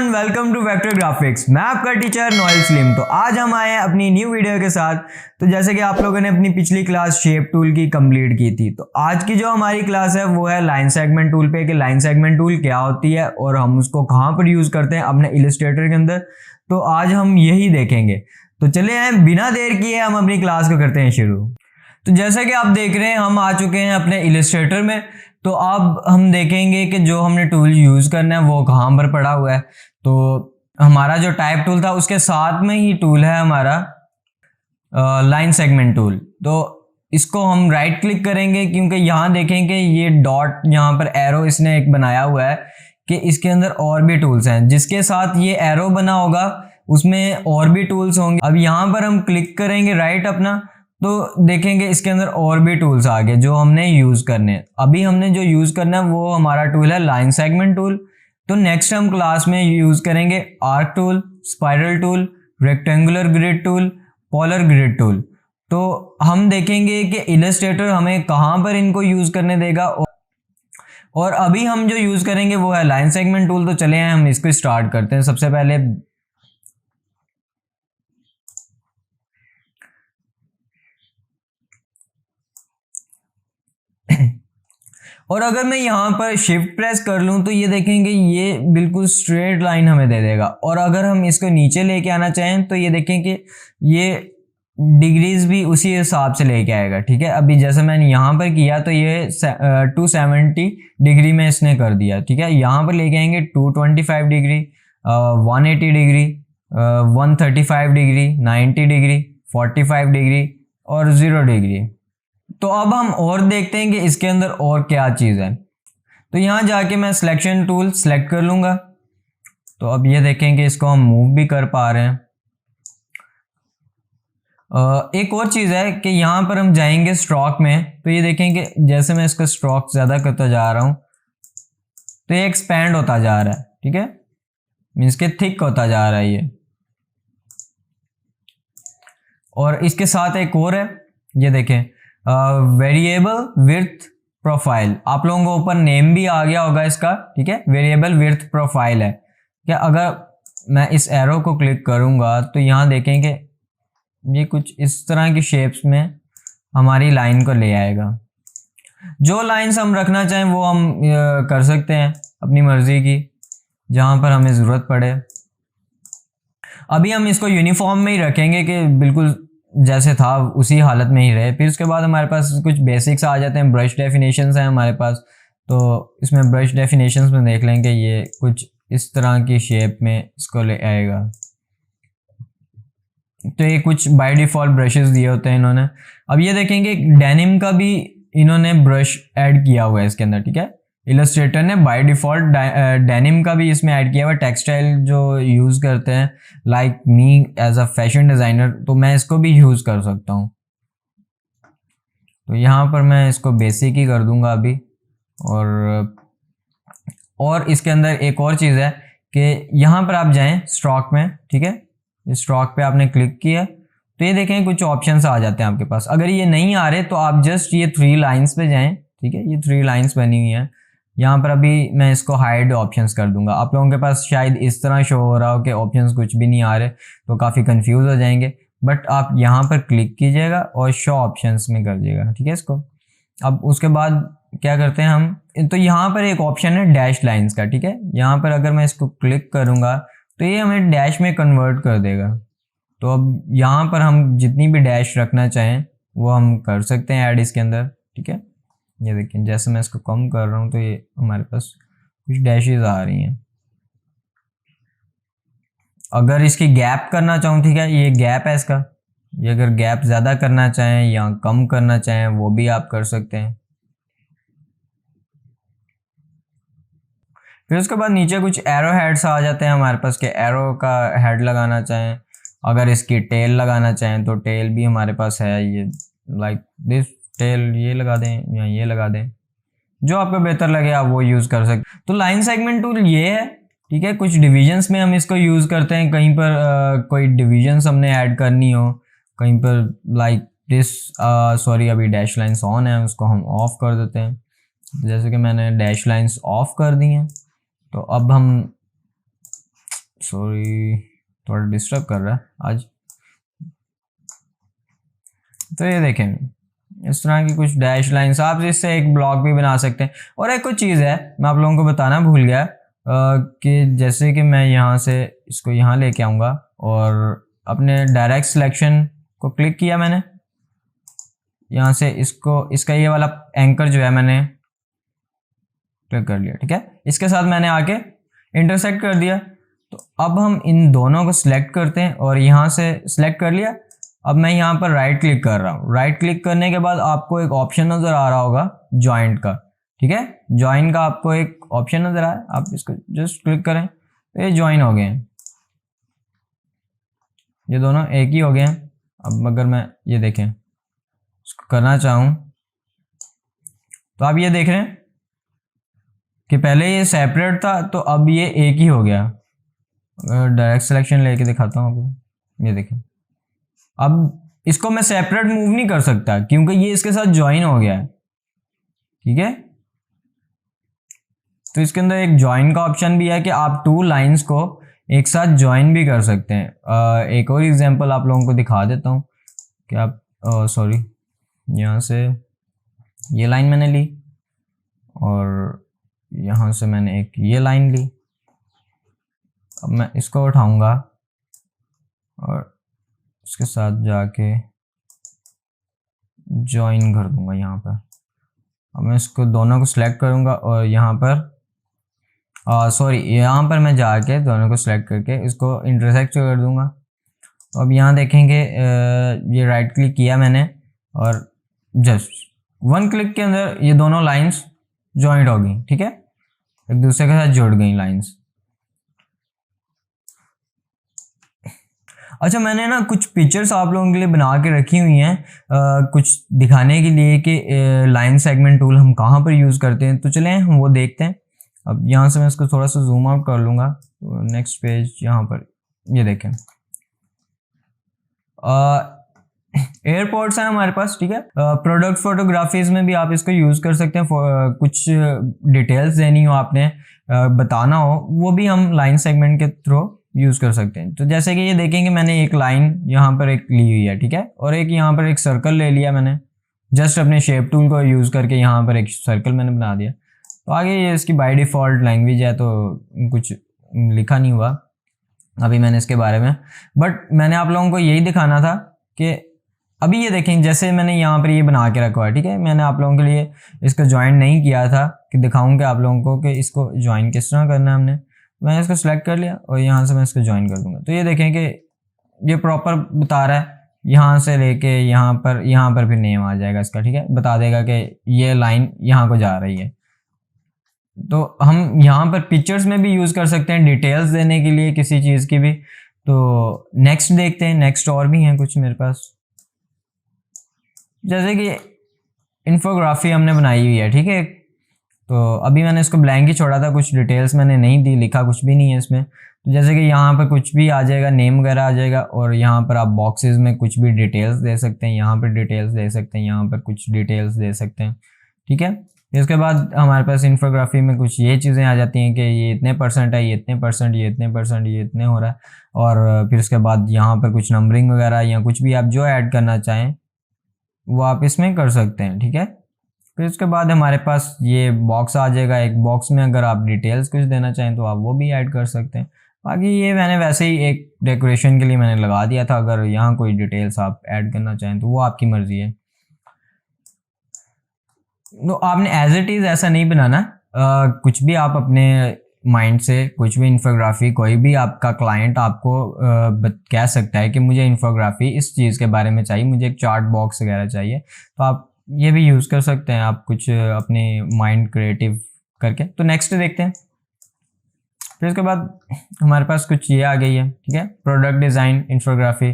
Everyone, welcome to vector graphics. मैं आपका teacher Noel Salim. तो आज हम आए हैं अपनी न्यू वीडियो के साथ। तो जैसे कि आप लोगों ने अपनी पिछली क्लास शेप टूल की कंप्लीट की थी, तो आज की जो हमारी क्लास है वो है लाइन सेगमेंट टूल पे कि लाइन सेगमेंट टूल क्या होती है और हम उसको कहाँ पर यूज करते हैं अपने इलस्ट्रेटर के अंदर। तो आज हम यही देखेंगे। तो चले आए, बिना देर किए हम अपनी क्लास को करते हैं शुरू। तो जैसे कि आप देख रहे हैं हम आ चुके हैं अपने इलस्ट्रेटर में। तो अब हम देखेंगे कि जो हमने टूल यूज़ करना है वो कहाँ पर पड़ा हुआ है। तो हमारा जो टाइप टूल था उसके साथ में ही टूल है हमारा लाइन सेगमेंट टूल। तो इसको हम राइट क्लिक करेंगे क्योंकि यहाँ देखेंगे ये डॉट, यहाँ पर एरो इसने एक बनाया हुआ है कि इसके अंदर और भी टूल्स हैं। जिसके साथ ये एरो बना होगा उसमें और भी टूल्स होंगे। अब यहाँ पर हम क्लिक करेंगे राइट अपना, तो देखेंगे इसके अंदर और भी टूल्स आ गए जो हमने यूज़ करने हैं। अभी हमने जो यूज़ करना है वो हमारा टूल है लाइन सेगमेंट टूल। तो नेक्स्ट हम क्लास में यूज़ करेंगे arc tool, spiral tool, rectangular grid tool, polar grid tool. तो हम देखेंगे कि इलस्ट्रेटर हमें कहाँ पर इनको यूज़ करने देगा। और अभी हम जो यूज़ करेंगे वो है लाइन सेगमेंट टूल। तो चले हम इसको स्टार्ट करते हैं। सबसे पहले और अगर मैं यहाँ पर शिफ्ट प्रेस कर लूँ तो ये देखेंगे ये बिल्कुल स्ट्रेट लाइन हमें दे देगा। और अगर हम इसको नीचे लेके आना चाहें तो ये देखें कि ये डिग्रीज भी उसी हिसाब से लेके आएगा। ठीक है, अभी जैसे मैंने यहाँ पर किया तो ये 270 डिग्री में इसने कर दिया। ठीक है, यहाँ पर लेके आएंगे 225 degree, 180 degree, 135 degree, 90 degree, 45 degree और 0 डिग्री। तो अब हम और देखते हैं कि इसके अंदर और क्या चीज़ है। तो यहाँ जाके मैं सिलेक्शन टूल सेलेक्ट कर लूँगा। तो अब ये देखें कि इसको हम मूव भी कर पा रहे हैं। एक और चीज़ है कि यहाँ पर हम जाएंगे स्ट्रोक में, तो ये देखें कि जैसे मैं इसका स्ट्रोक ज़्यादा करता जा रहा हूँ तो ये एक्सपैंड होता जा रहा है। ठीक है, मीन्स के थिक होता जा रहा है ये। और इसके साथ एक और है, ये देखें वेरिएबल विड्थ प्रोफाइल। आप लोगों को ऊपर नेम भी आ गया होगा इसका। ठीक है, वेरिएबल विड्थ प्रोफाइल है। क्या अगर मैं इस एरो को क्लिक करूंगा तो यहाँ देखें कि ये कुछ इस तरह की शेप्स में हमारी लाइन को ले आएगा। जो लाइंस हम रखना चाहें वो हम कर सकते हैं अपनी मर्जी की, जहाँ पर हमें ज़रूरत पड़े। अभी हम इसको यूनिफॉर्म में ही रखेंगे कि बिल्कुल जैसे था उसी हालत में ही रहे। फिर उसके बाद हमारे पास कुछ बेसिक्स आ जाते हैं। ब्रश डेफिनेशंस हैं हमारे पास, तो इसमें ब्रश डेफिनेशंस में देख लेंगे ये कुछ इस तरह की शेप में इसको ले आएगा। तो ये कुछ बाय डिफ़ॉल्ट ब्रशेस दिए होते हैं इन्होंने। अब ये देखेंगे डेनिम का भी इन्होंने ब्रश ऐड किया हुआ है इसके अंदर। ठीक है, इलस्ट्रेटर ने बाय डिफ़ॉल्ट डेनिम का भी इसमें ऐड किया हुआ है। टेक्सटाइल जो यूज़ करते हैं like me as a fashion designer, तो मैं इसको भी यूज़ कर सकता हूँ। तो यहाँ पर मैं इसको बेसिक ही कर दूंगा अभी। और इसके अंदर एक और चीज़ है कि यहाँ पर आप जाएं स्ट्रोक में। ठीक है, स्ट्रोक पे आपने क्लिक किया तो ये देखें कुछ ऑप्शंस आ जाते हैं आपके पास। अगर ये नहीं आ रहे तो आप जस्ट ये 3 लाइन्स पे जाएं। ठीक है, ये 3 लाइन्स बनी हुई हैं। यहाँ पर अभी मैं इसको हाइड ऑप्शंस कर दूंगा। आप लोगों के पास शायद इस तरह शो हो रहा हो कि ऑप्शंस कुछ भी नहीं आ रहे, तो काफ़ी कंफ्यूज हो जाएंगे। बट आप यहाँ पर क्लिक कीजिएगा और शो ऑप्शंस में कर दीजिएगा। ठीक है, इसको अब उसके बाद क्या करते हैं हम, तो यहाँ पर एक ऑप्शन है डैश लाइन्स का। ठीक है, यहाँ पर अगर मैं इसको क्लिक करूँगा तो ये हमें डैश में कन्वर्ट कर देगा। तो अब यहाँ पर हम जितनी भी डैश रखना चाहें वो हम कर सकते हैं ऐड इसके अंदर। ठीक है, ये देखिए जैसे मैं इसको कम कर रहा हूँ तो ये हमारे पास कुछ डैशेज आ रही हैं। अगर इसकी गैप करना चाहूँ, ठीक है, ये गैप है इसका, ये अगर गैप ज़्यादा करना चाहें या कम करना चाहें वो भी आप कर सकते हैं। फिर उसके बाद नीचे कुछ एरो हेड्स आ जाते हैं हमारे पास के एरो का हेड लगाना चाहें। अगर इसकी टेल लगाना चाहें तो टेल भी हमारे पास है। ये लाइक दिस टेल ये लगा दें या ये लगा दें, जो आपको बेहतर लगे आप वो यूज़ कर सकते। तो लाइन सेगमेंट टूल ये है। ठीक है, कुछ डिविजन्स में हम इसको यूज़ करते हैं। कहीं पर कोई डिविजन्स हमने ऐड करनी हो, कहीं पर लाइक दिस सॉरी अभी डैश लाइन्स ऑन है, उसको हम ऑफ कर देते हैं। जैसे कि मैंने डैश लाइन्स ऑफ कर दी हैं। तो अब हम सॉरी थोड़ा डिस्टर्ब कर रहा है आज। तो ये देखें इस तरह की कुछ डैश लाइन्स, आप इससे एक ब्लॉग भी बना सकते हैं। और एक कुछ चीज़ है मैं आप लोगों को बताना भूल गया कि जैसे कि मैं यहाँ से इसको यहाँ लेके आऊँगा और अपने डायरेक्ट सिलेक्शन को क्लिक किया मैंने, यहाँ से इसका ये वाला एंकर जो है मैंने क्लिक कर लिया, ठीक है। इसके साथ मैंने आके इंटरसेक्ट कर दिया। तो अब हम इन दोनों को सिलेक्ट करते हैं और यहाँ से सिलेक्ट कर लिया। अब मैं यहाँ पर राइट क्लिक कर रहा हूँ। राइट क्लिक करने के बाद आपको एक ऑप्शन नज़र आ रहा होगा जॉइंट का, ठीक है। जॉइन का आपको एक ऑप्शन नज़र आया, आप इसको जस्ट क्लिक करें तो ये जॉइन हो गए हैं, ये दोनों एक ही हो गए हैं। अब अगर मैं ये देखें इसको करना चाहूँ तो आप ये देख रहे हैं कि पहले ये सेपरेट था तो अब ये एक ही हो गया। अगर डायरेक्ट सिलेक्शन लेके दिखाता हूँ आपको, ये देखें अब इसको मैं सेपरेट मूव नहीं कर सकता क्योंकि ये इसके साथ ज्वाइन हो गया है, ठीक है। तो इसके अंदर एक ज्वाइन का ऑप्शन भी है कि आप टू लाइंस को एक साथ ज्वाइन भी कर सकते हैं। एक और एग्जांपल आप लोगों को दिखा देता हूँ कि आप सॉरी यहाँ से ये लाइन मैंने ली और यहाँ से मैंने एक ये लाइन ली। अब मैं इसको उठाऊंगा और इसके साथ जाके ज्वाइन कर दूंगा यहाँ पर। अब मैं इसको दोनों को सिलेक्ट करूंगा और यहाँ पर सॉरी यहाँ पर मैं जाके दोनों को सिलेक्ट करके इसको इंटरसेक्ट कर दूंगा। तो अब यहाँ देखेंगे ये राइट क्लिक किया मैंने और जस्ट वन क्लिक के अंदर ये दोनों लाइंस जॉइंट हो गई, ठीक है, एक दूसरे के साथ जुड़ गई लाइंस। अच्छा मैंने ना कुछ पिक्चर्स आप लोगों के लिए बना के रखी हुई हैं कुछ दिखाने के लिए कि लाइन सेगमेंट टूल हम कहाँ पर यूज़ करते हैं। तो चलें हम वो देखते हैं। अब यहाँ से मैं इसको थोड़ा सा जूम आउट कर लूँगा। तो नेक्स्ट पेज यहाँ पर ये देखें एयरपोर्ट्स हैं हमारे पास, ठीक है। प्रोडक्ट फोटोग्राफीज में भी आप इसको यूज़ कर सकते हैं। कुछ डिटेल्स देनी हो आपने बताना हो वो भी हम लाइन सेगमेंट के थ्रू यूज़ कर सकते हैं। तो जैसे कि ये देखेंगे मैंने एक लाइन यहाँ पर एक ली हुई है, ठीक है, और एक यहाँ पर एक सर्कल ले लिया मैंने, जस्ट अपने शेप टूल को यूज़ करके यहाँ पर एक सर्कल मैंने बना दिया। तो आगे ये इसकी बाय डिफ़ॉल्ट लैंग्वेज है तो कुछ लिखा नहीं हुआ अभी मैंने इसके बारे में, बट मैंने आप लोगों को यही दिखाना था कि अभी ये देखें जैसे मैंने यहाँ पर ये बना के रखा है, ठीक है। मैंने आप लोगों के लिए इसको ज्वाइन नहीं किया था कि दिखाऊंगा आप लोगों को कि इसको ज्वाइन किस तरह करना है। हमने मैंने इसको सिलेक्ट कर लिया और यहाँ से मैं इसको ज्वाइन कर दूंगा। तो ये देखें कि ये प्रॉपर बता रहा है यहाँ से लेके यहाँ पर फिर नेम आ जाएगा इसका, ठीक है, बता देगा कि ये लाइन यहाँ को जा रही है। तो हम यहाँ पर पिक्चर्स में भी यूज़ कर सकते हैं डिटेल्स देने के लिए किसी चीज़ की भी। तो नेक्स्ट देखते हैं, नेक्स्ट और भी हैं कुछ मेरे पास, जैसे कि इन्फोग्राफी हमने बनाई हुई है, ठीक है। तो अभी मैंने इसको ब्लैंक ही छोड़ा था, कुछ डिटेल्स मैंने नहीं दी, लिखा कुछ भी नहीं है इसमें। तो जैसे कि यहाँ पर कुछ भी आ जाएगा, नेम वगैरह आ जाएगा और यहाँ पर आप बॉक्सेस में कुछ भी डिटेल्स दे सकते हैं, यहाँ पर डिटेल्स दे सकते हैं, यहाँ पर कुछ डिटेल्स दे सकते हैं, ठीक है। इसके बाद हमारे पास इन्फोग्राफी में कुछ ये चीज़ें आ जाती हैं कि ये इतने परसेंट है, ये इतने परसेंट, ये इतने परसेंट, ये इतने हो रहा है। और फिर उसके बाद यहाँ पर कुछ नंबरिंग वगैरह या कुछ भी आप जो ऐड करना चाहें वो आप इसमें कर सकते हैं, ठीक है। फिर उसके बाद हमारे पास ये बॉक्स आ जाएगा। एक बॉक्स में अगर आप डिटेल्स कुछ देना चाहें तो आप वो भी ऐड कर सकते हैं। बाकी ये मैंने वैसे ही एक डेकोरेशन के लिए मैंने लगा दिया था, अगर यहाँ कोई डिटेल्स आप ऐड करना चाहें तो वो आपकी मर्जी है। तो आपने एज इट इज़ ऐसा नहीं बनाना, कुछ भी आप अपने माइंड से कुछ भी इन्फोग्राफी, कोई भी आपका क्लाइंट आपको कह सकता है कि मुझे इन्फोग्राफी इस चीज़ के बारे में चाहिए, मुझे एक चार्ट बॉक्स वगैरह चाहिए, तो आप ये भी यूज़ कर सकते हैं, आप कुछ अपने माइंड क्रिएटिव करके। तो नेक्स्ट देखते हैं। फिर उसके बाद हमारे पास कुछ ये आ गई है, ठीक है, प्रोडक्ट डिज़ाइन इन्फोग्राफी।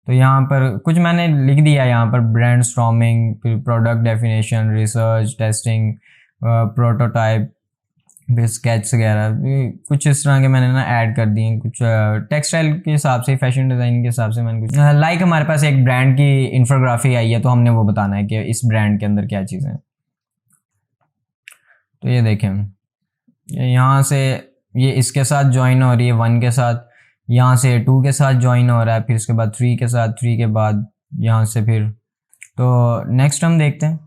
तो यहाँ पर कुछ मैंने लिख दिया है, यहाँ पर ब्रांड स्टॉर्मिंग, फिर product definition, research, testing, prototype, फिर स्केच वगैरह, कुछ इस तरह के मैंने ना ऐड कर दिए। कुछ टेक्सटाइल के हिसाब से, फैशन डिज़ाइन के हिसाब से मैंने कुछ लाइक हमारे पास एक ब्रांड की इन्फोग्राफी आई है तो हमने वो बताना है कि इस ब्रांड के अंदर क्या चीज़ें हैं। तो ये देखें यहाँ से ये इसके साथ ज्वाइन हो रही है 1 के साथ, यहाँ से 2 के साथ ज्वाइन हो रहा है, फिर उसके बाद 3 के साथ, 3 के बाद यहाँ से फिर। तो नेक्स्ट हम देखते हैं।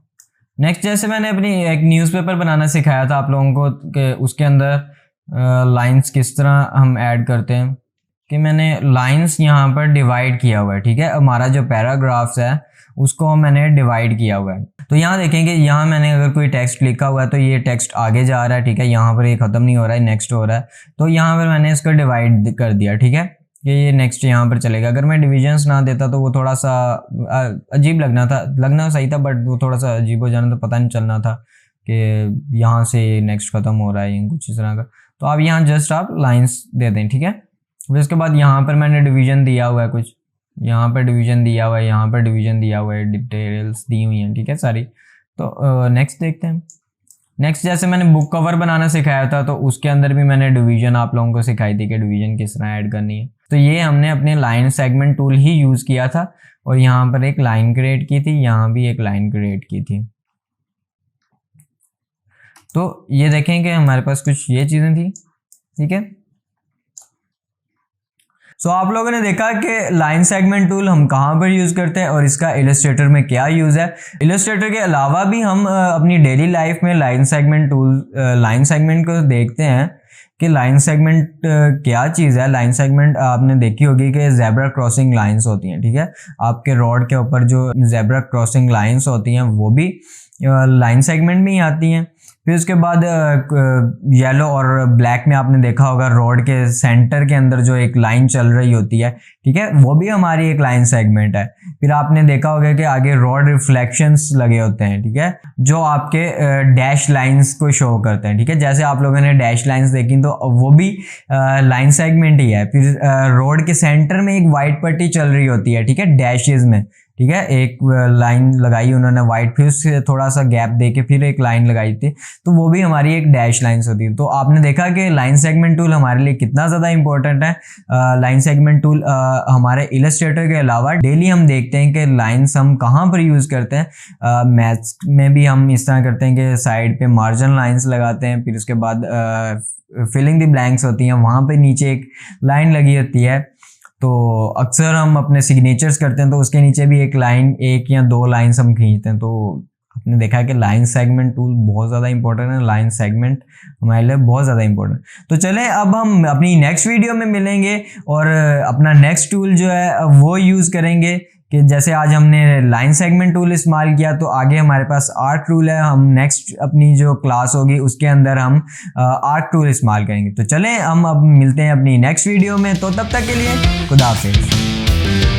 नेक्स्ट जैसे मैंने अपनी एक न्यूज़पेपर बनाना सिखाया था आप लोगों को कि उसके अंदर लाइंस किस तरह हम ऐड करते हैं, कि मैंने लाइंस यहाँ पर डिवाइड किया हुआ है, ठीक है। हमारा जो पैराग्राफ्स है उसको मैंने डिवाइड किया हुआ है। तो यहाँ देखेंगे, यहाँ मैंने अगर कोई टेक्स्ट लिखा हुआ है तो ये टेक्स्ट आगे जा रहा है, ठीक है, यहाँ पर ये ख़त्म नहीं हो रहा है, नेक्स्ट हो रहा है। तो यहाँ पर मैंने इसको डिवाइड कर दिया, ठीक है, कि ये नेक्स्ट यहाँ पर चलेगा। अगर मैं डिविजन्स ना देता तो वो थोड़ा सा अजीब लगना सही था, बट वो थोड़ा सा अजीब हो जाना, तो पता नहीं चलना था कि यहाँ से नेक्स्ट ख़त्म हो रहा है, कुछ इस तरह का। तो आप यहाँ जस्ट आप लाइन्स दे दें, ठीक है। फिर उसके बाद यहाँ पर मैंने डिवीजन दिया हुआ है, कुछ यहाँ पर डिवीजन दिया हुआ है, यहाँ पर डिवीजन दिया हुआ है, डिटेल्स दी हुई हैं, ठीक है, सारी। तो नेक्स्ट देखते हैं। नेक्स्ट जैसे मैंने बुक कवर बनाना सिखाया था तो उसके अंदर भी मैंने डिवीजन आप लोगों को सिखाई थी कि डिवीजन किस तरह ऐड करनी है। तो ये हमने अपने लाइन सेगमेंट टूल ही यूज़ किया था और यहाँ पर एक लाइन क्रिएट की थी, यहाँ भी एक लाइन क्रिएट की थी। तो ये देखें कि हमारे पास कुछ ये चीज़ें थी, ठीक है। सो आप लोगों ने देखा कि लाइन सेगमेंट टूल हम कहाँ पर यूज़ करते हैं और इसका इलस्ट्रेटर में क्या यूज़ है। इलस्ट्रेटर के अलावा भी हम अपनी डेली लाइफ में लाइन सेगमेंट को देखते हैं कि लाइन सेगमेंट क्या चीज़ है। लाइन सेगमेंट आपने देखी होगी कि जेब्रा क्रॉसिंग लाइंस होती हैं, ठीक है। आपके रोड के ऊपर जो जेब्रा क्रॉसिंग लाइंस होती हैं वो भी लाइन सेगमेंट में ही आती हैं। फिर उसके बाद येलो और ब्लैक में आपने देखा होगा रोड के सेंटर के अंदर जो एक लाइन चल रही होती है, ठीक है, वो भी हमारी एक लाइन सेगमेंट है। फिर आपने देखा होगा कि आगे रोड रिफ्लेक्शंस लगे होते हैं, ठीक है, जो आपके डैश लाइंस को शो करते हैं, ठीक है। जैसे आप लोगों ने डैश लाइंस देखी तो वो भी लाइन सेगमेंट ही है। फिर रोड के सेंटर में एक वाइट पट्टी चल रही होती है, ठीक है, डैशेस में, ठीक है, एक लाइन लगाई उन्होंने वाइट, फिर उससे थोड़ा सा गैप देके फिर एक लाइन लगाई थी, तो वो भी हमारी एक डैश लाइंस होती है। तो आपने देखा कि लाइन सेगमेंट टूल हमारे लिए कितना ज़्यादा इंपॉर्टेंट है। लाइन सेगमेंट टूल हमारे इलस्ट्रेटर के अलावा डेली हम देखते हैं कि लाइंस हम कहाँ पर यूज़ करते हैं। मैथ्स में भी हम इस तरह करते हैं कि साइड पे मार्जिन लाइंस लगाते हैं, फिर उसके बाद फिलिंग द ब्लैंक्स होती हैं, वहाँ पे नीचे एक लाइन लगी होती है। तो अक्सर हम अपने सिग्नेचर्स करते हैं तो उसके नीचे भी एक लाइन, एक या दो लाइंस हम खींचते हैं। तो आपने देखा है कि लाइन सेगमेंट टूल बहुत ज़्यादा इंपॉर्टेंट है, लाइन सेगमेंट हमारे लिए बहुत ज़्यादा इंपॉर्टेंट। तो चलें अब हम अपनी नेक्स्ट वीडियो में मिलेंगे और अपना नेक्स्ट टूल जो है वो यूज़ करेंगे। कि जैसे आज हमने लाइन सेगमेंट टूल इस्तेमाल किया तो आगे हमारे पास आर्क टूल है। हम नेक्स्ट अपनी जो क्लास होगी उसके अंदर हम आर्क टूल इस्तेमाल करेंगे। तो चलें हम अब मिलते हैं अपनी नेक्स्ट वीडियो में, तो तब तक के लिए खुदा हाफिज़।